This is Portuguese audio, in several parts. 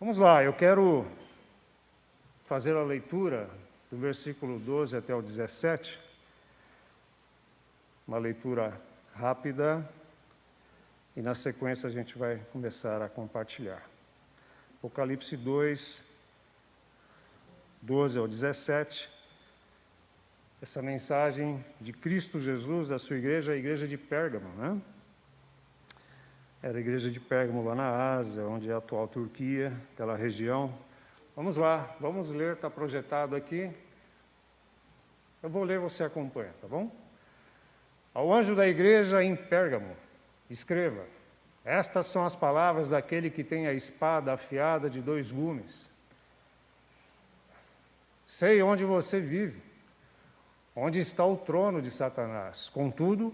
Vamos lá, eu quero fazer a leitura do versículo 12 até o 17, uma leitura rápida, e na sequência a gente vai começar a compartilhar. Apocalipse 2, 12 ao 17, essa mensagem de Cristo Jesus à sua igreja, a igreja de Pérgamo, né? Era a igreja de Pérgamo lá na Ásia, onde é a atual Turquia, aquela região. Vamos lá, vamos ler, está projetado aqui. Eu vou ler, você acompanha, tá bom? Ao anjo da igreja em Pérgamo, escreva: estas são as palavras daquele que tem a espada afiada de 2 gumes. Sei onde você vive, onde está o trono de Satanás. Contudo,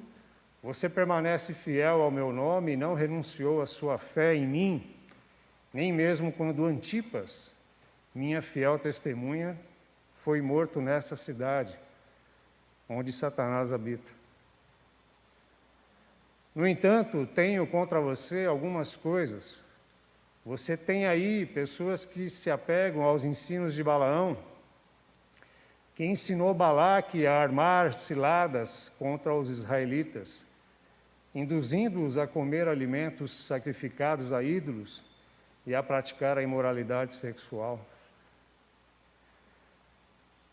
você permanece fiel ao meu nome e não renunciou à sua fé em mim, nem mesmo quando Antipas, minha fiel testemunha, foi morto nessa cidade, onde Satanás habita. No entanto, tenho contra você algumas coisas. Você tem aí pessoas que se apegam aos ensinos de Balaão, que ensinou Balaque a armar ciladas contra os israelitas, induzindo-os a comer alimentos sacrificados a ídolos e a praticar a imoralidade sexual.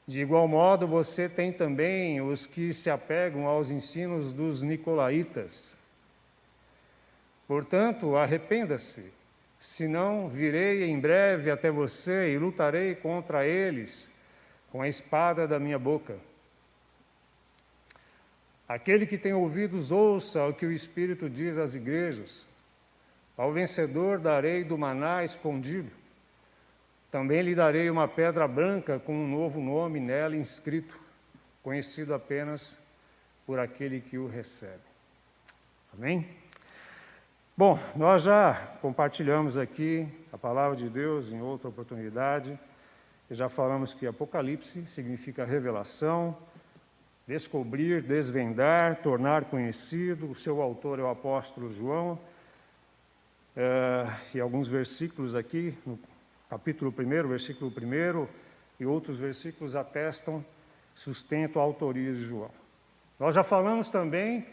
De igual modo, você tem também os que se apegam aos ensinos dos nicolaítas. Portanto, arrependa-se, senão virei em breve até você e lutarei contra eles com a espada da minha boca. Aquele que tem ouvidos, ouça o que o Espírito diz às igrejas. Ao vencedor darei do maná escondido. Também lhe darei uma pedra branca com um novo nome nela inscrito, conhecido apenas por aquele que o recebe. Amém? Bom, nós já compartilhamos aqui a palavra de Deus em outra oportunidade. E já falamos que Apocalipse significa revelação, descobrir, desvendar, tornar conhecido. O seu autor é o apóstolo João. E alguns versículos aqui, no capítulo 1, versículo 1, e outros versículos atestam, sustentam a autoria de João. Nós já falamos também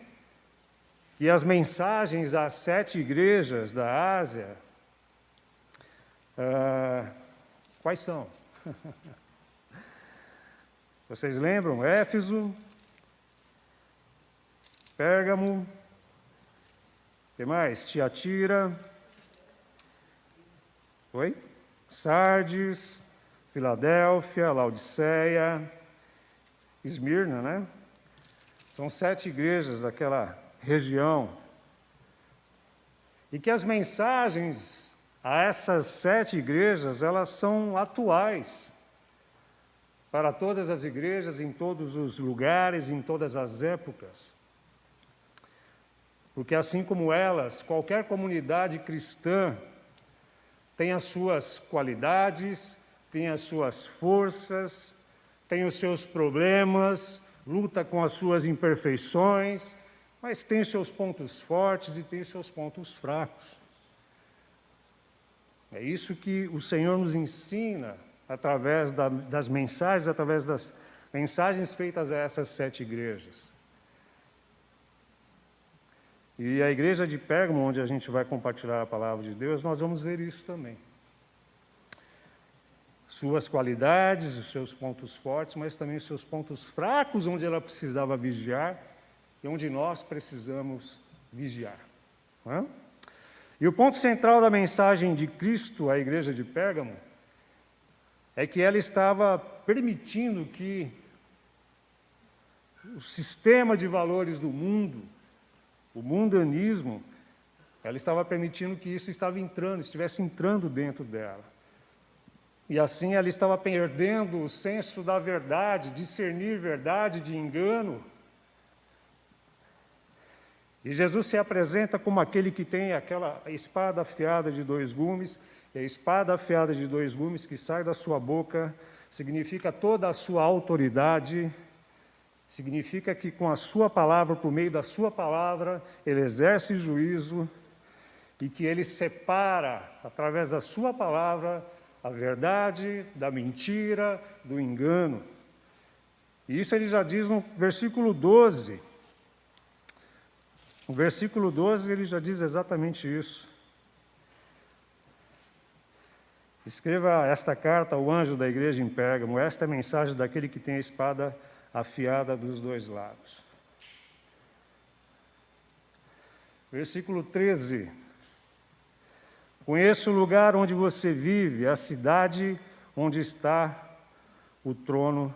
que as mensagens às 7 igrejas da Ásia, quais são? Vocês lembram? Éfeso, Pérgamo, que mais? Tiatira, Sardes, Filadélfia, Laodiceia, Esmirna, né? São 7 igrejas daquela região. E que as mensagens a essas 7 igrejas, elas são atuais para todas as igrejas, em todos os lugares, em todas as épocas. Porque assim como elas, qualquer comunidade cristã tem as suas qualidades, tem as suas forças, tem os seus problemas, luta com as suas imperfeições, mas tem os seus pontos fortes e tem os seus pontos fracos. É isso que o Senhor nos ensina através das mensagens feitas a essas 7 igrejas. E a igreja de Pérgamo, onde a gente vai compartilhar a palavra de Deus, nós vamos ver isso também. Suas qualidades, os seus pontos fortes, mas também os seus pontos fracos, onde ela precisava vigiar e onde nós precisamos vigiar. Não é? E o ponto central da mensagem de Cristo à igreja de Pérgamo é que ela estava permitindo que o sistema de valores do mundo, o mundanismo, ela estava permitindo que isso estivesse entrando dentro dela. E assim ela estava perdendo o senso da verdade, discernir verdade de engano. E Jesus se apresenta como aquele que tem aquela espada afiada de 2 gumes, e a espada afiada de 2 gumes que sai da sua boca significa toda a sua autoridade, significa que com a sua palavra, por meio da sua palavra, ele exerce juízo, e que ele separa, através da sua palavra, a verdade da mentira, do engano. E isso ele já diz no versículo 12. No versículo 12 ele já diz exatamente isso. Escreva esta carta ao anjo da igreja em Pérgamo, esta é a mensagem daquele que tem a espada afiada dos dois lados. Versículo 13. Conheço o lugar onde você vive, a cidade onde está o trono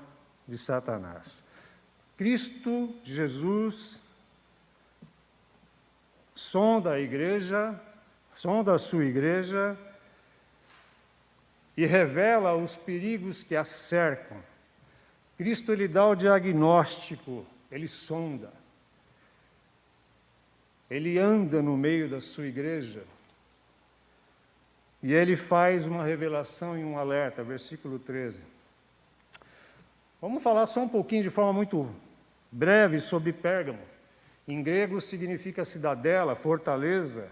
de Satanás. Cristo Jesus sonda a igreja, sonda a sua igreja e revela os perigos que a cercam. Cristo ele dá o diagnóstico, ele sonda. Ele anda no meio da sua igreja e ele faz uma revelação e um alerta, versículo 13. Vamos falar só um pouquinho, de forma muito breve, sobre Pérgamo. Em grego significa cidadela, fortaleza.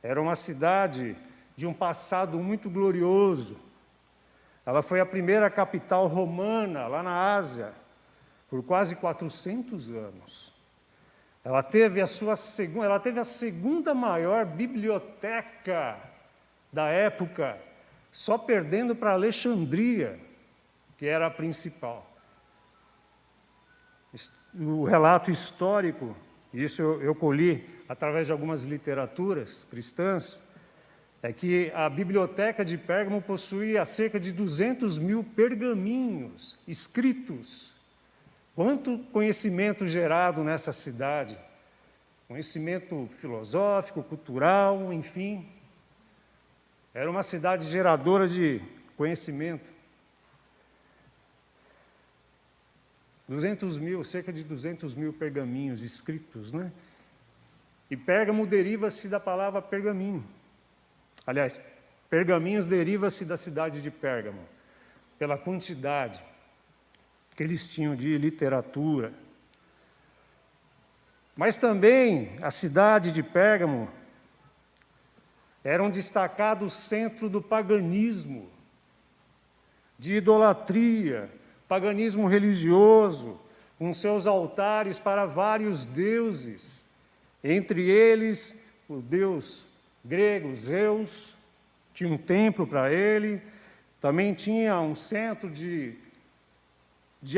Era uma cidade de um passado muito glorioso. Ela foi a primeira capital romana lá na Ásia, por quase 400 anos. Ela teve a segunda maior biblioteca da época, só perdendo para Alexandria, que era a principal. O relato histórico, isso eu colhi através de algumas literaturas cristãs, é que a biblioteca de Pérgamo possuía cerca de 200.000 pergaminhos escritos. Quanto conhecimento gerado nessa cidade, conhecimento filosófico, cultural, enfim. Era uma cidade geradora de conhecimento. cerca de 200.000 pergaminhos escritos, né? E Pérgamo deriva-se da palavra pergaminho. Aliás, pergaminhos deriva-se da cidade de Pérgamo, pela quantidade que eles tinham de literatura. Mas também a cidade de Pérgamo era um destacado centro do paganismo, de idolatria, paganismo religioso, com seus altares para vários deuses, entre eles o deus grego Zeus, tinha um templo para ele, também tinha um centro de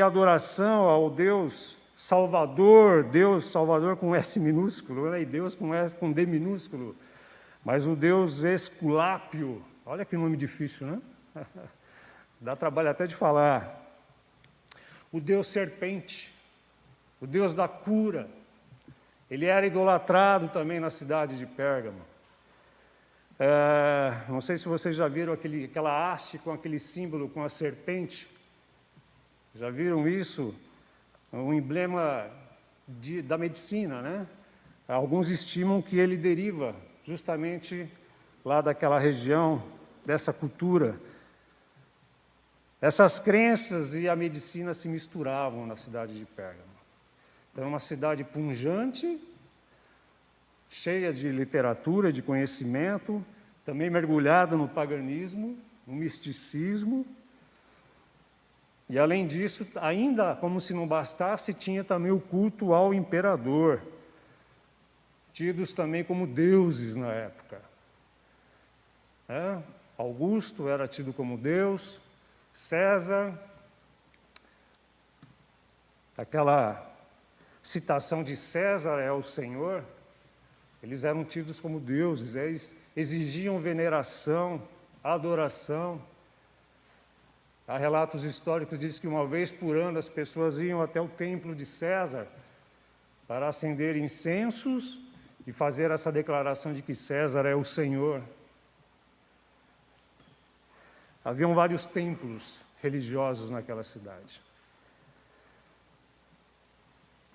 adoração ao Deus Salvador com S minúsculo, né? E Deus com S com D minúsculo, mas o Deus Esculápio, olha que nome difícil, né? Dá trabalho até de falar. O Deus Serpente, o Deus da cura, ele era idolatrado também na cidade de Pérgamo. Não sei se vocês já viram aquela haste com aquele símbolo com a serpente. Já viram isso? Um emblema da medicina, né? Alguns estimam que ele deriva justamente lá daquela região, dessa cultura. Essas crenças e a medicina se misturavam na cidade de Pérgamo. Então, é uma cidade pujante, cheia de literatura, de conhecimento, também mergulhada no paganismo, no misticismo. E, além disso, ainda como se não bastasse, tinha também o culto ao imperador, tidos também como deuses na época. Augusto era tido como Deus, César, aquela citação de César é o Senhor, eles eram tidos como deuses, eles exigiam veneração, adoração. Há relatos históricos que dizem que uma vez por ano as pessoas iam até o templo de César para acender incensos e fazer essa declaração de que César é o Senhor. Haviam vários templos religiosos naquela cidade.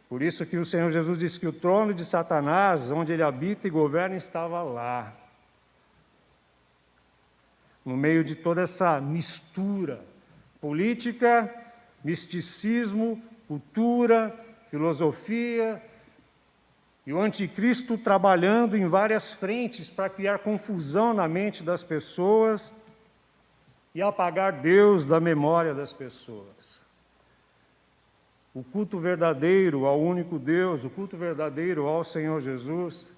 Por isso que o Senhor Jesus disse que o trono de Satanás, onde ele habita e governa, estava lá. No meio de toda essa mistura, política, misticismo, cultura, filosofia, E o anticristo trabalhando em várias frentes para criar confusão na mente das pessoas e apagar Deus da memória das pessoas. O culto verdadeiro ao único Deus, o culto verdadeiro ao Senhor Jesus.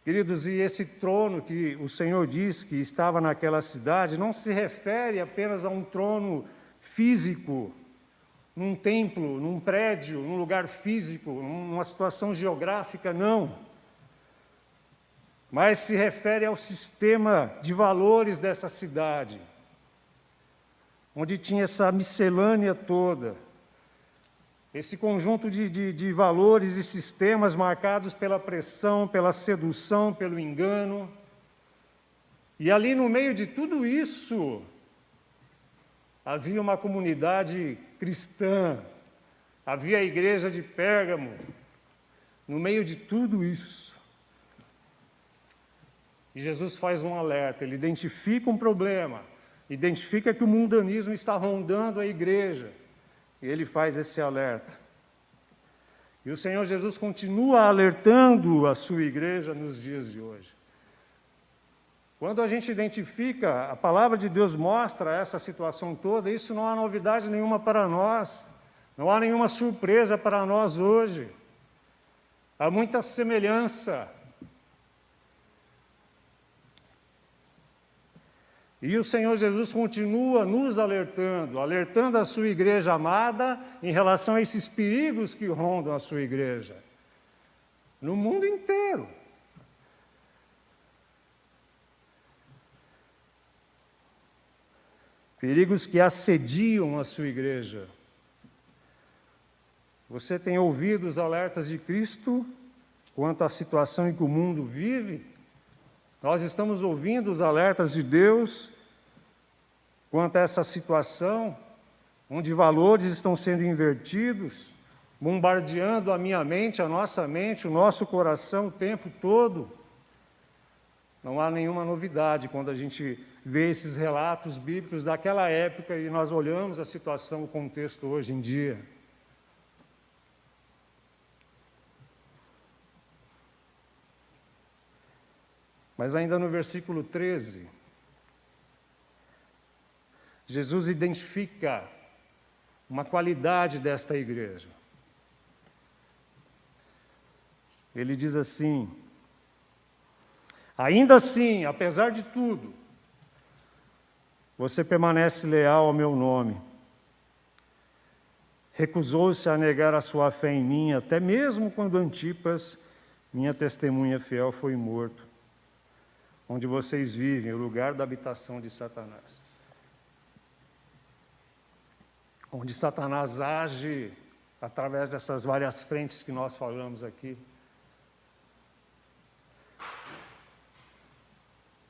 Queridos, e esse trono que o Senhor diz que estava naquela cidade, não se refere apenas a um trono físico, num templo, num prédio, num lugar físico, numa situação geográfica, não. Mas se refere ao sistema de valores dessa cidade, onde tinha essa miscelânea toda, esse conjunto de valores e sistemas marcados pela pressão, pela sedução, pelo engano. E ali no meio de tudo isso, havia uma comunidade cristã, havia a igreja de Pérgamo, no meio de tudo isso. E Jesus faz um alerta, ele identifica um problema, identifica que o mundanismo está rondando a igreja, e ele faz esse alerta. E o Senhor Jesus continua alertando a sua igreja nos dias de hoje. Quando a gente identifica, a palavra de Deus mostra essa situação toda, isso não há novidade nenhuma para nós, não há nenhuma surpresa para nós hoje. Há muita semelhança. E o Senhor Jesus continua nos alertando, alertando a sua igreja amada em relação a esses perigos que rondam a sua igreja, no mundo inteiro. Perigos que assediam a sua igreja. Você tem ouvido os alertas de Cristo quanto à situação em que o mundo vive? Nós estamos ouvindo os alertas de Deus quanto a essa situação, onde valores estão sendo invertidos, bombardeando a minha mente, a nossa mente, o nosso coração o tempo todo. Não há nenhuma novidade quando a gente vê esses relatos bíblicos daquela época e nós olhamos a situação, o contexto hoje em dia. Mas ainda no versículo 13, Jesus identifica uma qualidade desta igreja. Ele diz assim: ainda assim, apesar de tudo, você permanece leal ao meu nome. Recusou-se a negar a sua fé em mim, até mesmo quando Antipas, minha testemunha fiel, foi morto. Onde vocês vivem, o lugar da habitação de Satanás. Onde Satanás age através dessas várias frentes que nós falamos aqui.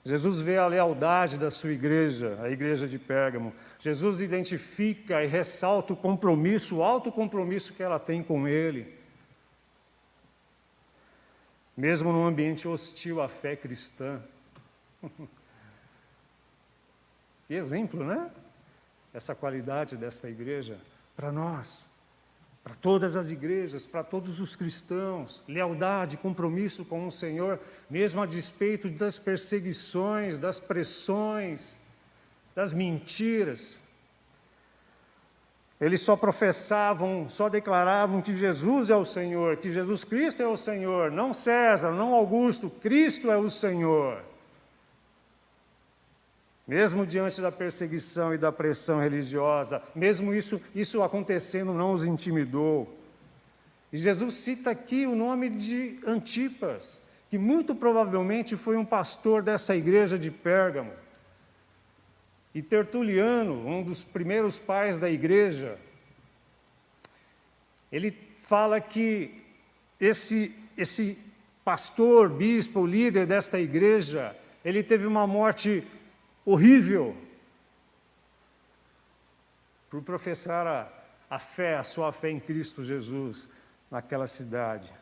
Jesus vê a lealdade da sua igreja, a igreja de Pérgamo. Jesus identifica e ressalta o compromisso, o alto compromisso que ela tem com Ele. Mesmo num ambiente hostil à fé cristã. Que exemplo, né? Essa qualidade desta igreja para nós, para todas as igrejas, para todos os cristãos, lealdade, compromisso com o Senhor, mesmo a despeito das perseguições, das pressões, das mentiras. Eles só professavam, só declaravam que Jesus é o Senhor, que Jesus Cristo é o Senhor, não César, não Augusto, Cristo é o Senhor. Mesmo diante da perseguição e da pressão religiosa, mesmo isso acontecendo não os intimidou. E Jesus cita aqui o nome de Antipas, que muito provavelmente foi um pastor dessa igreja de Pérgamo. E Tertuliano, um dos primeiros pais da igreja, ele fala que esse pastor, bispo, líder desta igreja, ele teve uma morte horrível por professar a fé, a sua fé em Cristo Jesus naquela cidade.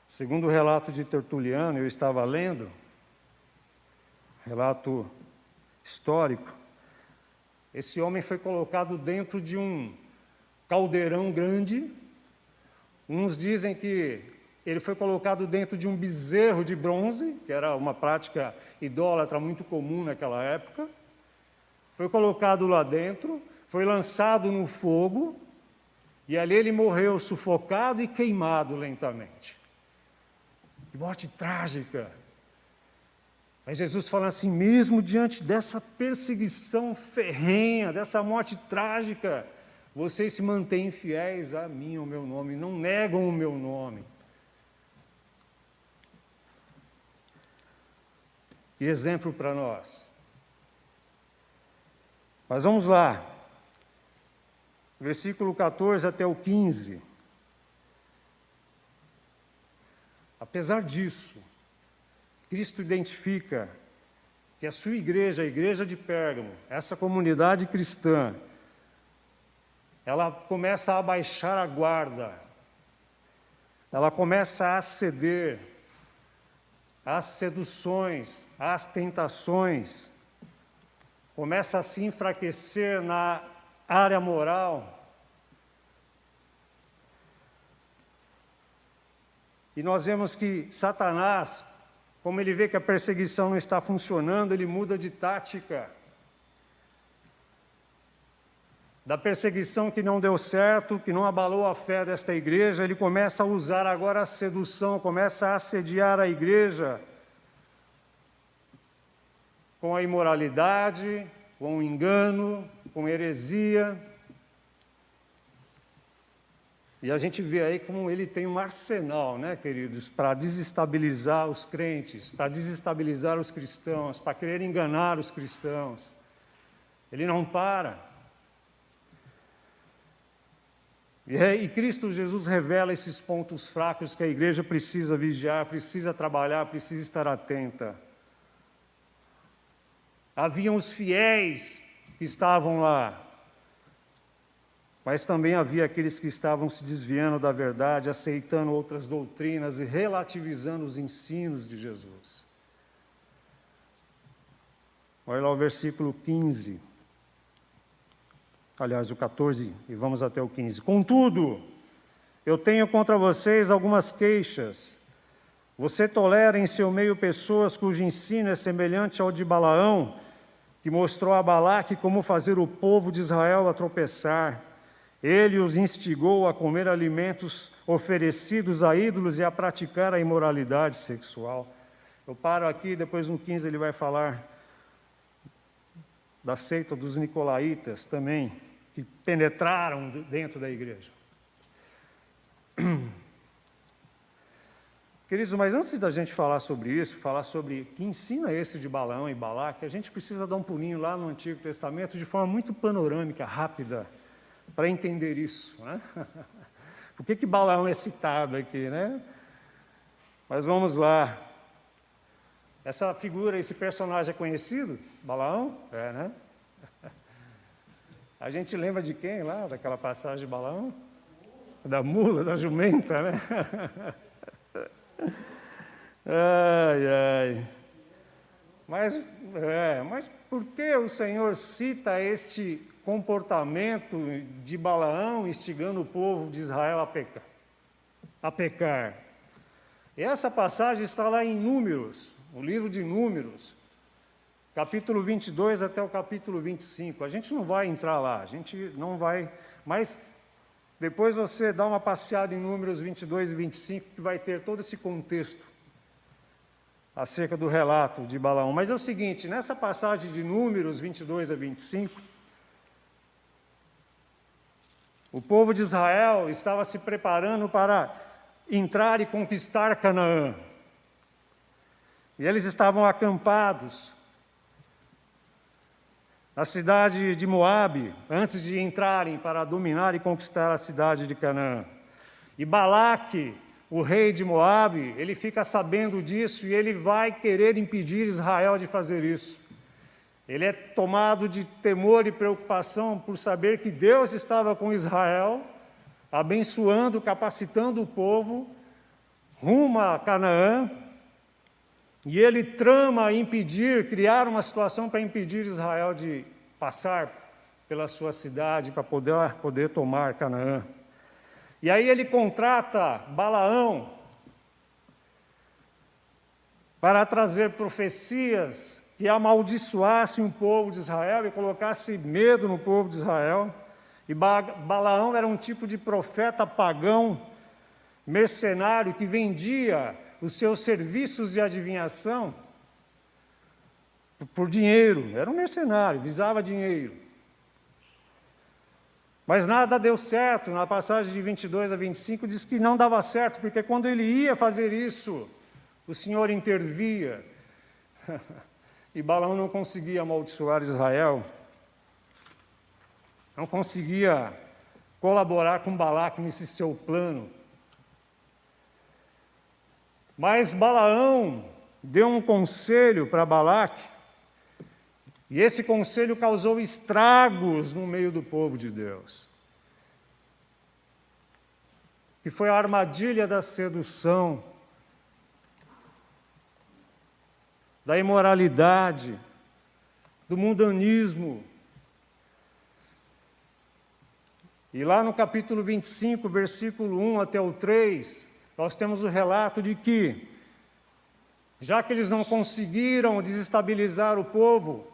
Segundo o relato de Tertuliano, eu estava lendo, relato histórico, esse homem foi colocado dentro de um caldeirão grande, Uns dizem que ele foi colocado dentro de um bezerro de bronze, que era uma prática idólatra muito comum naquela época. Foi colocado lá dentro, foi lançado no fogo, e ali ele morreu sufocado e queimado lentamente. Que morte trágica! Mas Jesus fala assim, mesmo diante dessa perseguição ferrenha, dessa morte trágica, vocês se mantêm fiéis a mim, ao meu nome, não negam o meu nome. Que exemplo para nós. Mas vamos lá. Versículo 14 até o 15. Apesar disso, Cristo identifica que a sua igreja, a igreja de Pérgamo, essa comunidade cristã, ela começa a abaixar a guarda, ela começa a ceder às seduções, às tentações, começa a se enfraquecer na área moral. E nós vemos que Satanás, como ele vê que a perseguição não está funcionando, ele muda de tática. Da perseguição que não deu certo, que não abalou a fé desta igreja, ele começa a usar agora a sedução, começa a assediar a igreja com a imoralidade, com o engano, com heresia. E a gente vê aí como ele tem um arsenal, né, queridos, para desestabilizar os crentes, para desestabilizar os cristãos, para querer enganar os cristãos. Ele não para. E Cristo Jesus revela esses pontos fracos que a igreja precisa vigiar, precisa trabalhar, precisa estar atenta. Haviam os fiéis que estavam lá, mas também havia aqueles que estavam se desviando da verdade, aceitando outras doutrinas e relativizando os ensinos de Jesus. Olha lá o versículo 15. Aliás, o 14, e vamos até o 15. Contudo, eu tenho contra vocês algumas queixas. Você tolera em seu meio pessoas cujo ensino é semelhante ao de Balaão, que mostrou a Balaque como fazer o povo de Israel a tropeçar. Ele os instigou a comer alimentos oferecidos a ídolos e a praticar a imoralidade sexual. Eu paro aqui, depois no 15 ele vai falar da seita dos nicolaítas também, que penetraram dentro da igreja. Queridos, mas antes da gente falar sobre isso, falar sobre que ensino é esse de Balaão e Balaque, a gente precisa dar um pulinho lá no Antigo Testamento de forma muito panorâmica, rápida, para entender isso, né? Por que Balaão é citado aqui, né? Mas vamos lá. Essa figura, esse personagem é conhecido? Balaão? É, né? A gente lembra de quem lá, daquela passagem de Balaão? Da mula, da jumenta, né? Ai, ai. Mas por que o Senhor cita este comportamento de Balaão instigando o povo de Israel a pecar? E essa passagem está lá em Números, no livro de Números, capítulo 22 até o capítulo 25. A gente não vai entrar lá, a gente não vai, mas depois você dá uma passeada em Números 22 e 25, que vai ter todo esse contexto acerca do relato de Balaão. Mas é o seguinte, nessa passagem de Números 22 a 25, o povo de Israel estava se preparando para entrar e conquistar Canaã. E eles estavam acampados na cidade de Moabe, antes de entrarem para dominar e conquistar a cidade de Canaã. E Balaque, o rei de Moabe, ele fica sabendo disso e ele vai querer impedir Israel de fazer isso. Ele é tomado de temor e preocupação por saber que Deus estava com Israel, abençoando, capacitando o povo rumo a Canaã, e ele trama impedir, criar uma situação para impedir Israel de passar pela sua cidade para poder tomar Canaã. E aí ele contrata Balaão para trazer profecias que amaldiçoassem o povo de Israel e colocasse medo no povo de Israel. E Balaão era um tipo de profeta pagão, mercenário, que vendia os seus serviços de adivinhação por dinheiro. Era um mercenário, visava dinheiro. Mas nada deu certo. Na passagem de 22 a 25 diz que não dava certo, porque quando ele ia fazer isso, o Senhor intervia. E Balaão não conseguia amaldiçoar Israel. Não conseguia colaborar com Balaque nesse seu plano. Mas Balaão deu um conselho para Balaque, e esse conselho causou estragos no meio do povo de Deus. Que foi a armadilha da sedução, da imoralidade, do mundanismo. E lá no capítulo 25, versículo 1 até o 3, nós temos o relato de que, já que eles não conseguiram desestabilizar o povo,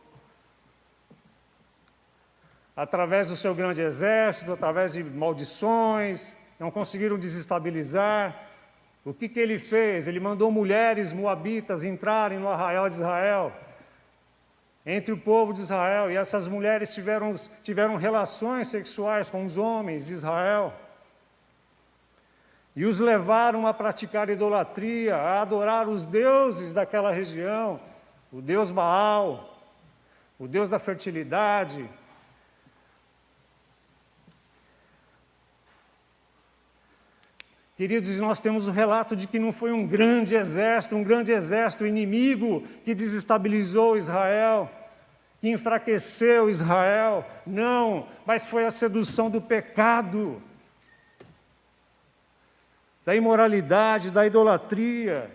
através do seu grande exército, através de maldições, não conseguiram desestabilizar, o que ele fez? Ele mandou mulheres moabitas entrarem no arraial de Israel, entre o povo de Israel, e essas mulheres tiveram relações sexuais com os homens de Israel, e os levaram a praticar idolatria, a adorar os deuses daquela região, o deus Baal, o deus da fertilidade. Queridos, nós temos o relato de que não foi um grande exército inimigo que desestabilizou Israel, que enfraqueceu Israel. Não, mas foi a sedução do pecado, da imoralidade, da idolatria,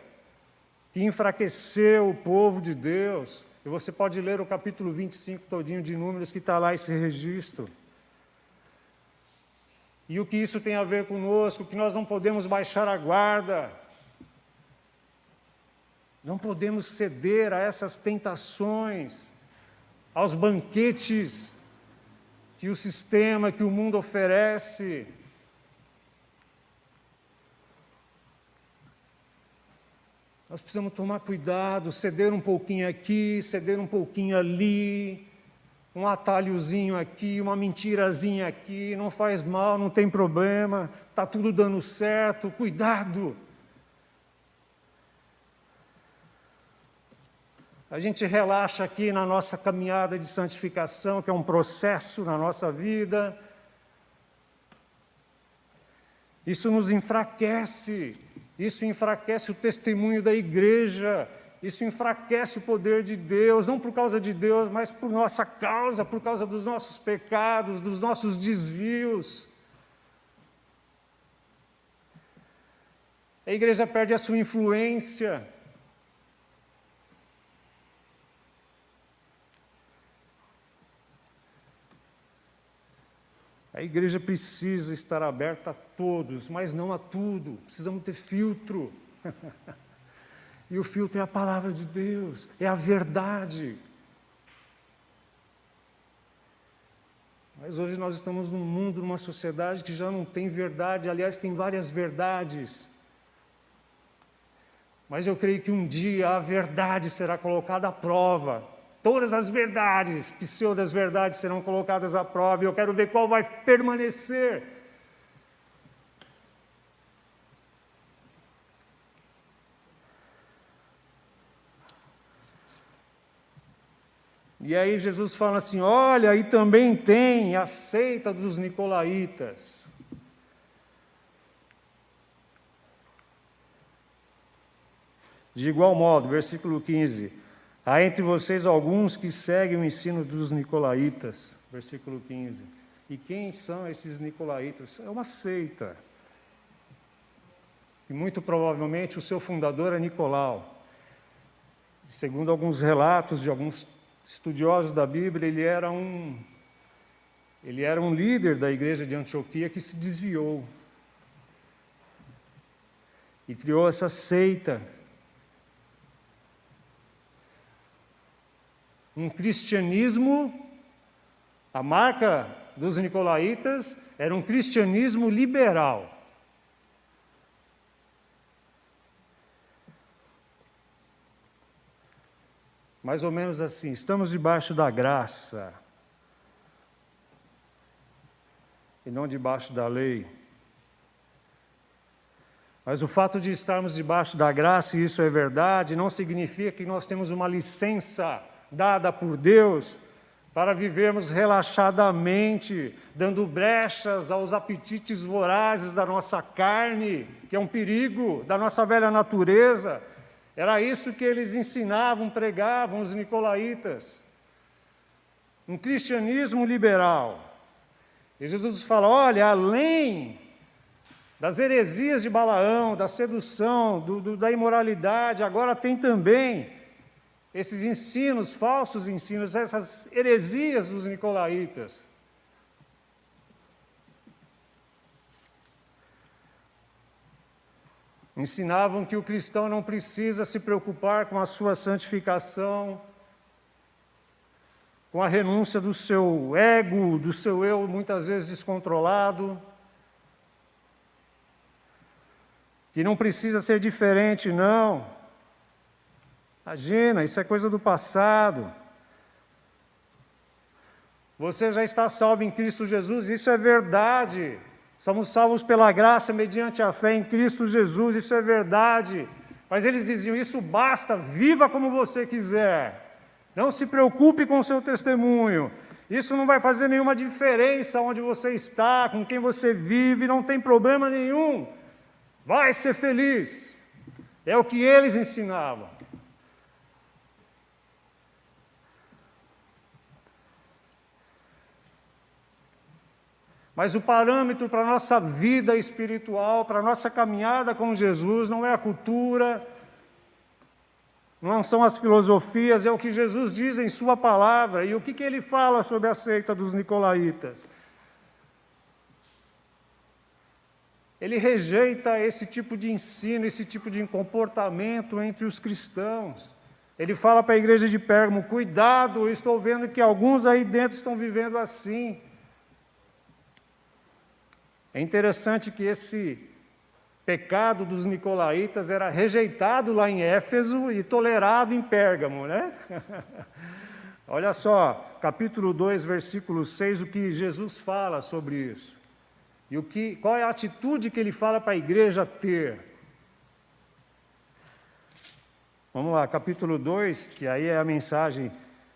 que enfraqueceu o povo de Deus. E você pode ler o capítulo 25 todinho de Números, que está lá esse registro. E o que isso tem a ver conosco? Que nós não podemos baixar a guarda, não podemos ceder a essas tentações, aos banquetes que o sistema, que o mundo oferece. Nós precisamos tomar cuidado, ceder um pouquinho aqui, ceder um pouquinho ali, um atalhozinho aqui, uma mentirazinha aqui, não faz mal, não tem problema, está tudo dando certo, cuidado. A gente relaxa aqui na nossa caminhada de santificação, que é um processo na nossa vida. Isso nos enfraquece, isso enfraquece o testemunho da igreja, isso enfraquece o poder de Deus, não por causa de Deus, mas por nossa causa, por causa dos nossos pecados, dos nossos desvios. A igreja perde a sua influência. A igreja precisa estar aberta a todos, mas não a tudo. Precisamos ter filtro. E o filtro é a palavra de Deus, é a verdade. Mas hoje nós estamos num mundo, numa sociedade que já não tem verdade, aliás, tem várias verdades. Mas eu creio que um dia a verdade será colocada à prova. Todas as verdades, pseudo-verdades serão colocadas à prova, e eu quero ver qual vai permanecer. E aí Jesus fala assim, olha, aí também tem a seita dos nicolaítas. De igual modo, versículo 15, há entre vocês alguns que seguem o ensino dos nicolaítas, versículo 15. E quem são esses nicolaítas? É uma seita. E muito provavelmente o seu fundador é Nicolau. Segundo alguns relatos de alguns estudiosos da Bíblia, ele era um líder da igreja de Antioquia que se desviou. e criou essa seita. Um cristianismo, a marca dos nicolaítas era um cristianismo liberal. Mais ou menos assim, estamos debaixo da graça e não debaixo da lei. Mas o fato de estarmos debaixo da graça, e isso é verdade, não significa que nós temos uma licença dada por Deus para vivermos relaxadamente, dando brechas aos apetites vorazes da nossa carne, que é um perigo da nossa velha natureza. Era isso que eles ensinavam, pregavam, os nicolaítas. Um cristianismo liberal. E Jesus fala, olha, além das heresias de Balaão, da sedução, da imoralidade, agora tem também esses ensinos, falsos ensinos, essas heresias dos nicolaítas. Ensinavam que o cristão não precisa se preocupar com a sua santificação, com a renúncia do seu ego, do seu eu muitas vezes descontrolado, que não precisa ser diferente, não. Imagina, isso é coisa do passado. Você já está salvo em Cristo Jesus, isso é verdade. Somos salvos pela graça mediante a fé em Cristo Jesus, isso é verdade. Mas eles diziam, isso basta, viva como você quiser. Não se preocupe com o seu testemunho. Isso não vai fazer nenhuma diferença onde você está, com quem você vive, não tem problema nenhum. Vai ser feliz. É o que eles ensinavam. Mas o parâmetro para a nossa vida espiritual, para a nossa caminhada com Jesus, não é a cultura, não são as filosofias, é o que Jesus diz em sua palavra. E o que ele fala sobre a seita dos nicolaítas? Ele rejeita esse tipo de ensino, esse tipo de comportamento entre os cristãos. Ele fala para a igreja de Pérgamo, cuidado, eu estou vendo que alguns aí dentro estão vivendo assim. É interessante que esse pecado dos nicolaítas era rejeitado lá em Éfeso e tolerado em Pérgamo, né? Olha só, capítulo 2, versículo 6, o que Jesus fala sobre isso. E qual é a atitude que ele fala para a igreja ter? Vamos lá, capítulo 2, que aí é a mensagem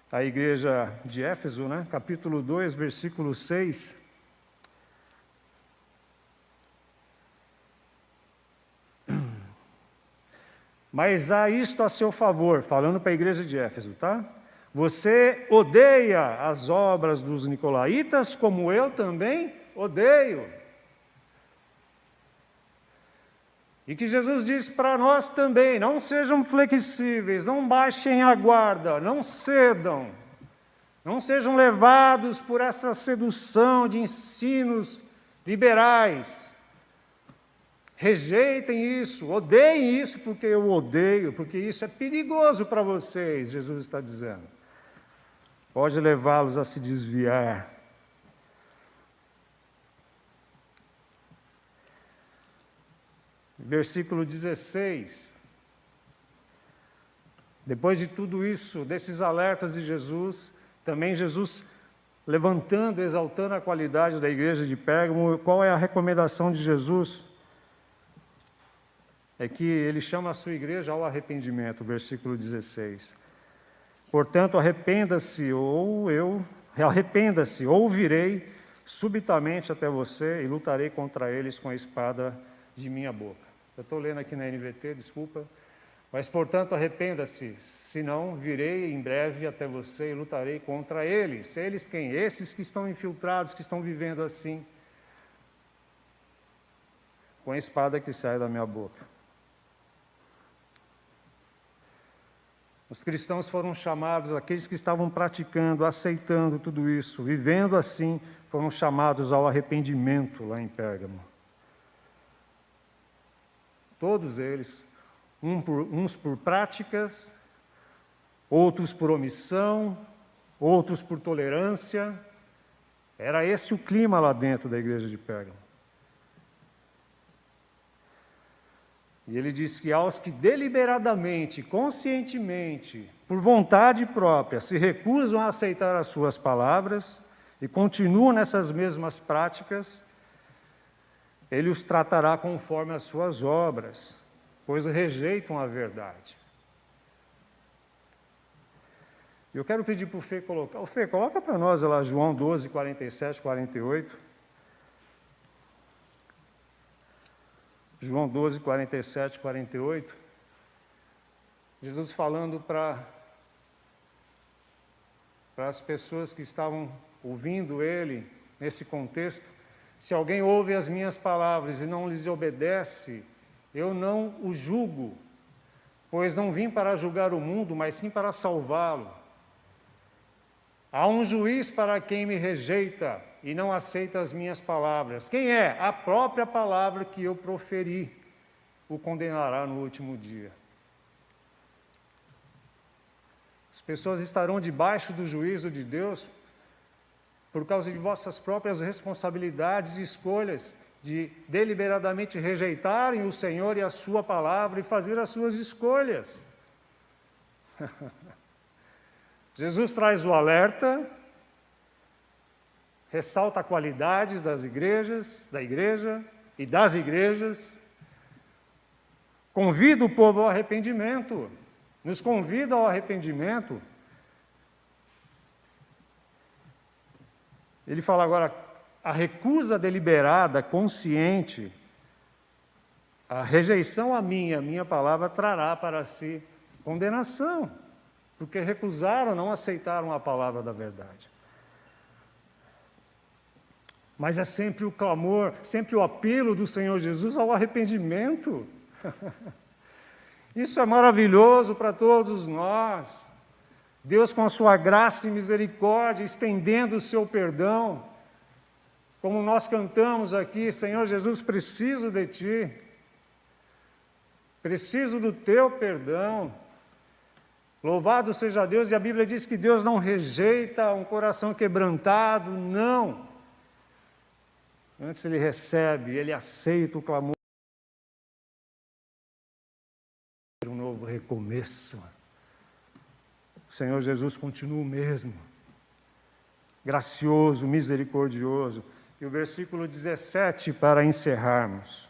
à igreja de Éfeso, né? Capítulo 2, versículo 6. Mas há isto a seu favor, falando para a igreja de Éfeso, tá? Você odeia as obras dos nicolaítas, como eu também odeio. E que Jesus diz para nós também, não sejam flexíveis, não baixem a guarda, não cedam, não sejam levados por essa sedução de ensinos liberais. Rejeitem isso, odeiem isso porque eu odeio, porque isso é perigoso para vocês, Jesus está dizendo. Pode levá-los a se desviar. Versículo 16. Depois de tudo isso, desses alertas de Jesus, também Jesus levantando, exaltando a qualidade da igreja de Pérgamo, qual é a recomendação de Jesus? É que ele chama a sua igreja ao arrependimento, versículo 16. Portanto, arrependa-se, ou virei subitamente até você e lutarei contra eles com a espada de minha boca. Eu estou lendo aqui na NVT, desculpa. Mas, portanto, arrependa-se, senão virei em breve até você e lutarei contra eles. Eles quem? Esses que estão infiltrados, que estão vivendo assim, com a espada que sai da minha boca. Os cristãos foram chamados, aqueles que estavam praticando, aceitando tudo isso, vivendo assim, foram chamados ao arrependimento lá em Pérgamo. todos eles, uns por práticas, outros por omissão, outros por tolerância. Era esse o clima lá dentro da igreja de Pérgamo. E ele diz que aos que deliberadamente, conscientemente, por vontade própria, se recusam a aceitar as suas palavras e continuam nessas mesmas práticas, ele os tratará conforme as suas obras, pois rejeitam a verdade. Eu quero pedir para o Fê colocar. O Fê, coloca para nós lá João 12, 47, 48. João 12, 47, 48. Jesus falando para as pessoas que estavam ouvindo ele nesse contexto: se alguém ouve as minhas palavras e não lhes obedece, eu não o julgo, pois não vim para julgar o mundo, mas sim para salvá-lo. Há um juiz para quem me rejeita e não aceita as minhas palavras. Quem é? A própria palavra que eu proferi o condenará no último dia. As pessoas estarão debaixo do juízo de Deus por causa de vossas próprias responsabilidades e escolhas de deliberadamente rejeitarem o Senhor e a sua palavra e fazer as suas escolhas. Jesus traz o alerta, ressalta qualidades das igrejas, da igreja e das igrejas, convida o povo ao arrependimento, nos convida ao arrependimento. Ele fala agora, a recusa deliberada, consciente, a rejeição a minha palavra trará para si condenação, porque recusaram, não aceitaram a palavra da verdade. Mas é sempre o clamor, sempre o apelo do Senhor Jesus ao arrependimento. Isso é maravilhoso para todos nós. Deus, com a sua graça e misericórdia, estendendo o seu perdão, como nós cantamos aqui: Senhor Jesus, preciso de Ti, preciso do Teu perdão. Louvado seja Deus, e a Bíblia diz que Deus não rejeita um coração quebrantado, não. Antes Ele recebe, Ele aceita o clamor. Um novo recomeço. O Senhor Jesus continua o mesmo, gracioso, misericordioso. E o versículo 17, para encerrarmos.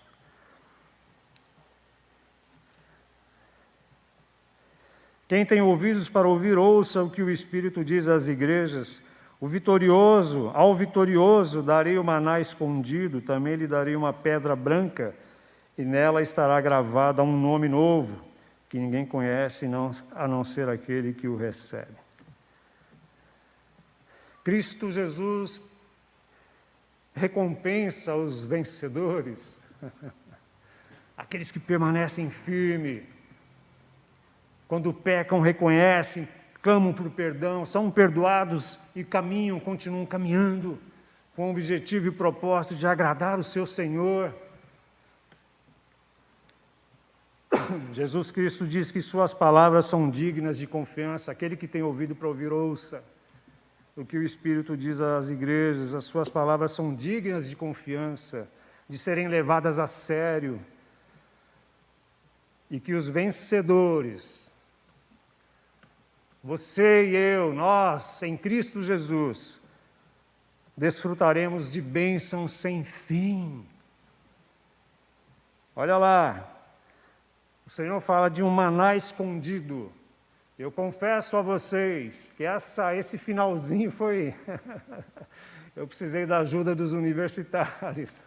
Quem tem ouvidos para ouvir, ouça o que o Espírito diz às igrejas. Ao vitorioso darei o maná escondido, também lhe darei uma pedra branca, e nela estará gravado um nome novo, que ninguém conhece, a não ser aquele que o recebe. Cristo Jesus recompensa os vencedores, aqueles que permanecem firmes, quando pecam, reconhecem, clamam por perdão, são perdoados e continuam caminhando com o objetivo e propósito de agradar o seu Senhor. Jesus Cristo diz que suas palavras são dignas de confiança. Aquele que tem ouvido para ouvir, ouça o que o Espírito diz às igrejas. As suas palavras são dignas de confiança, de serem levadas a sério. E que os vencedores, você e eu, nós, em Cristo Jesus, desfrutaremos de bênçãos sem fim. Olha lá, o Senhor fala de um maná escondido. Eu confesso a vocês que esse finalzinho foi... Eu precisei da ajuda dos universitários.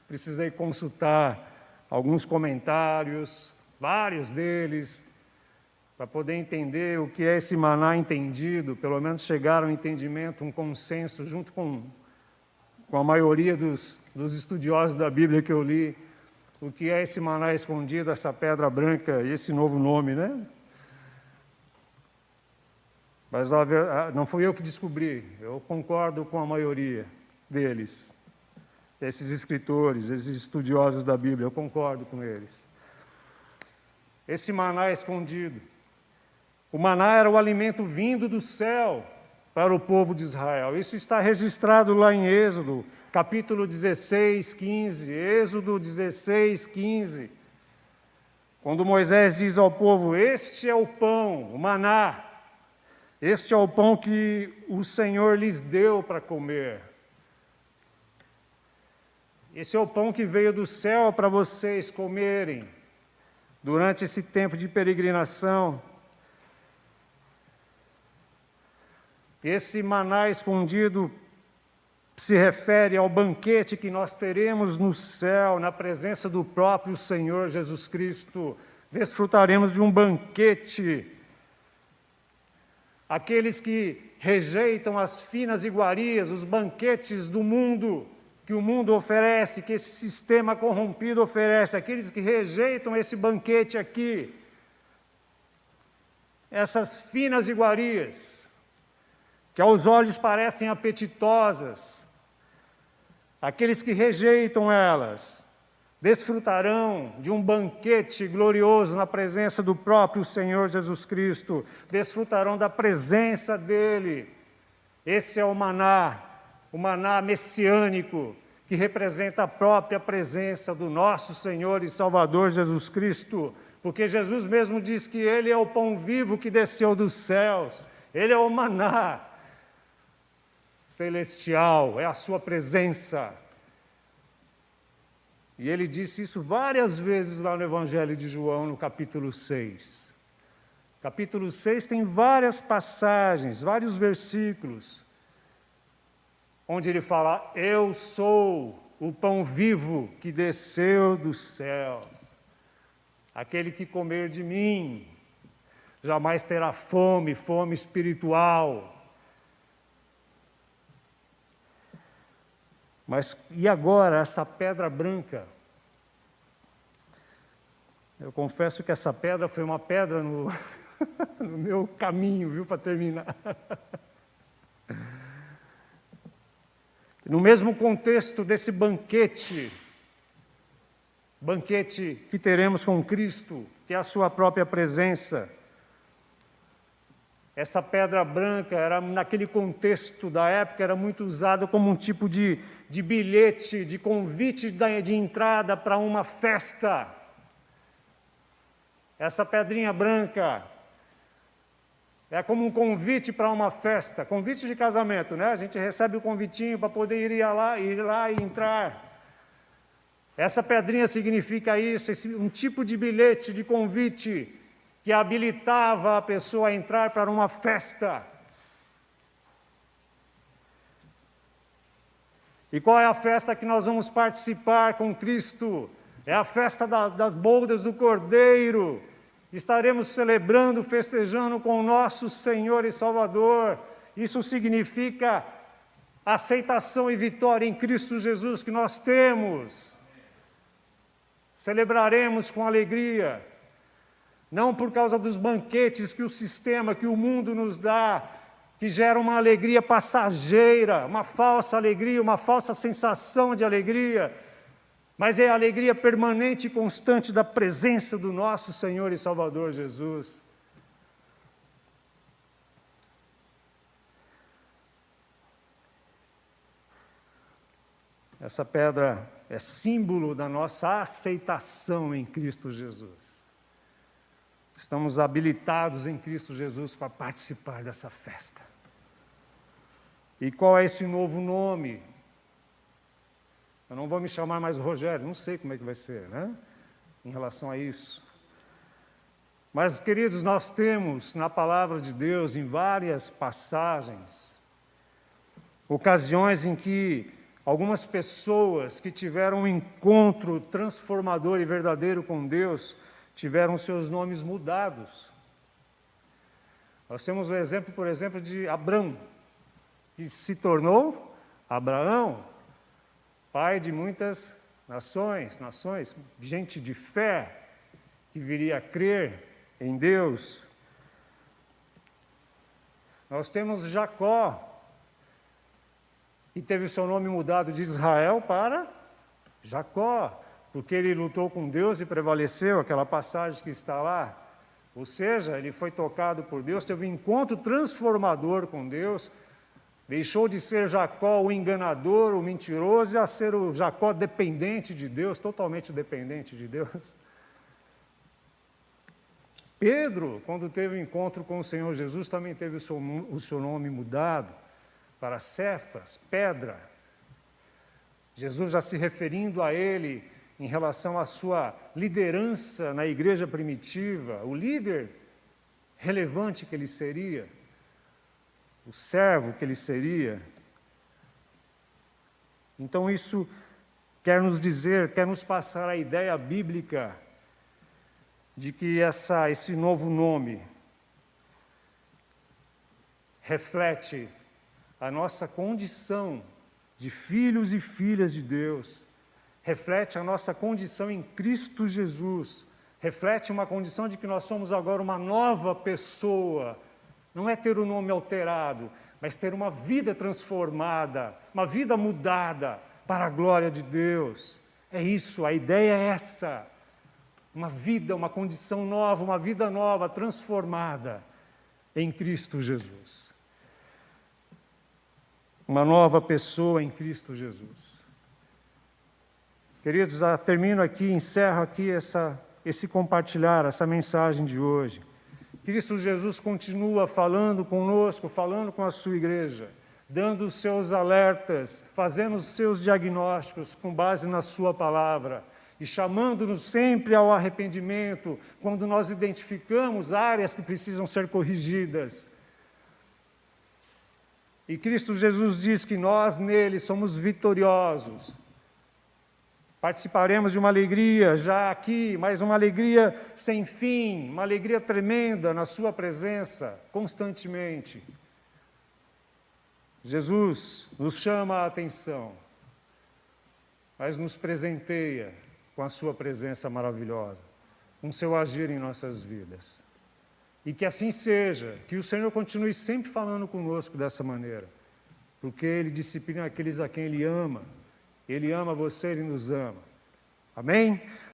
Precisei consultar alguns comentários, vários deles, para poder entender o que é esse maná entendido, pelo menos chegar ao entendimento, um consenso, junto com a maioria dos estudiosos da Bíblia que eu li, o que é esse maná escondido, essa pedra branca, e esse novo nome, né? Mas não fui eu que descobri, eu concordo com a maioria deles. esses escritores, esses estudiosos da Bíblia, eu concordo com eles. Esse maná escondido. O maná era o alimento vindo do céu para o povo de Israel. Isso está registrado lá em Êxodo, capítulo 16, 15. Êxodo 16, 15. Quando Moisés diz ao povo: este é o pão, o maná, este é o pão que o Senhor lhes deu para comer. Esse é o pão que veio do céu para vocês comerem durante esse tempo de peregrinação. Esse maná escondido se refere ao banquete que nós teremos no céu, na presença do próprio Senhor Jesus Cristo. Desfrutaremos de um banquete. Aqueles que rejeitam as finas iguarias, os banquetes do mundo, que o mundo oferece, que esse sistema corrompido oferece, aqueles que rejeitam esse banquete aqui, essas finas iguarias, que aos olhos parecem apetitosas, aqueles que rejeitam elas, desfrutarão de um banquete glorioso na presença do próprio Senhor Jesus Cristo, desfrutarão da presença dEle. Esse é o maná messiânico, que representa a própria presença do nosso Senhor e Salvador Jesus Cristo, porque Jesus mesmo diz que Ele é o pão vivo que desceu dos céus, Ele é o maná celestial, é a sua presença. E ele disse isso várias vezes lá no Evangelho de João, no capítulo 6. Capítulo 6 tem várias passagens, vários versículos, onde ele fala: eu sou o pão vivo que desceu dos céus. Aquele que comer de mim jamais terá fome, fome espiritual. Mas e agora essa pedra branca? Eu confesso que essa pedra foi uma pedra no meu caminho, viu, para terminar. No mesmo contexto desse banquete que teremos com Cristo, que é a sua própria presença, essa pedra branca, era, naquele contexto da época, era muito usada como um tipo de bilhete, de convite de entrada para uma festa. Essa pedrinha branca é como um convite para uma festa, convite de casamento, né? A gente recebe o convitinho para poder ir lá e entrar. Essa pedrinha significa isso, um tipo de bilhete, de convite, que habilitava a pessoa a entrar para uma festa. E qual é a festa que nós vamos participar com Cristo? É a festa das bodas do Cordeiro. Estaremos celebrando, festejando com o nosso Senhor e Salvador. Isso significa aceitação e vitória em Cristo Jesus que nós temos. Celebraremos com alegria, não por causa dos banquetes que o sistema, que o mundo nos dá, que gera uma alegria passageira, uma falsa alegria, uma falsa sensação de alegria, mas é a alegria permanente e constante da presença do nosso Senhor e Salvador Jesus. Essa pedra é símbolo da nossa aceitação em Cristo Jesus. Estamos habilitados em Cristo Jesus para participar dessa festa. E qual é esse novo nome? Eu não vou me chamar mais Rogério, não sei como é que vai ser, né? Em relação a isso. Mas, queridos, nós temos na palavra de Deus, em várias passagens, ocasiões em que algumas pessoas que tiveram um encontro transformador e verdadeiro com Deus tiveram seus nomes mudados. Nós temos o exemplo, por exemplo, de Abrão, que se tornou Abraão, pai de muitas nações, gente de fé, que viria a crer em Deus. Nós temos Jacó, e teve o seu nome mudado de Israel para Jacó, porque ele lutou com Deus e prevaleceu, aquela passagem que está lá. Ou seja, ele foi tocado por Deus, teve um encontro transformador com Deus, deixou de ser Jacó o enganador, o mentiroso, e a ser o Jacó dependente de Deus, totalmente dependente de Deus. Pedro, quando teve o encontro com o Senhor Jesus, também teve o seu nome mudado para Cefas, pedra. Jesus já se referindo a ele em relação à sua liderança na igreja primitiva, o líder relevante que ele seria, o servo que ele seria. Então isso quer nos dizer, quer nos passar a ideia bíblica de que esse novo nome reflete a nossa condição de filhos e filhas de Deus, reflete a nossa condição em Cristo Jesus, reflete uma condição de que nós somos agora uma nova pessoa. Não é ter o nome alterado, mas ter uma vida transformada, uma vida mudada para a glória de Deus. É isso, a ideia é essa. Uma vida, uma condição nova, uma vida nova, transformada em Cristo Jesus. Uma nova pessoa em Cristo Jesus. Queridos, termino aqui, encerro aqui esse compartilhar, essa mensagem de hoje. Cristo Jesus continua falando conosco, falando com a sua igreja, dando os seus alertas, fazendo os seus diagnósticos com base na sua palavra e chamando-nos sempre ao arrependimento quando nós identificamos áreas que precisam ser corrigidas. E Cristo Jesus diz que nós nele somos vitoriosos. Participaremos de uma alegria já aqui, mas uma alegria sem fim, uma alegria tremenda na sua presença, constantemente. Jesus nos chama a atenção, mas nos presenteia com a sua presença maravilhosa, com o seu agir em nossas vidas. E que assim seja, que o Senhor continue sempre falando conosco dessa maneira, porque Ele disciplina aqueles a quem Ele ama. Ele ama você, Ele nos ama. Amém?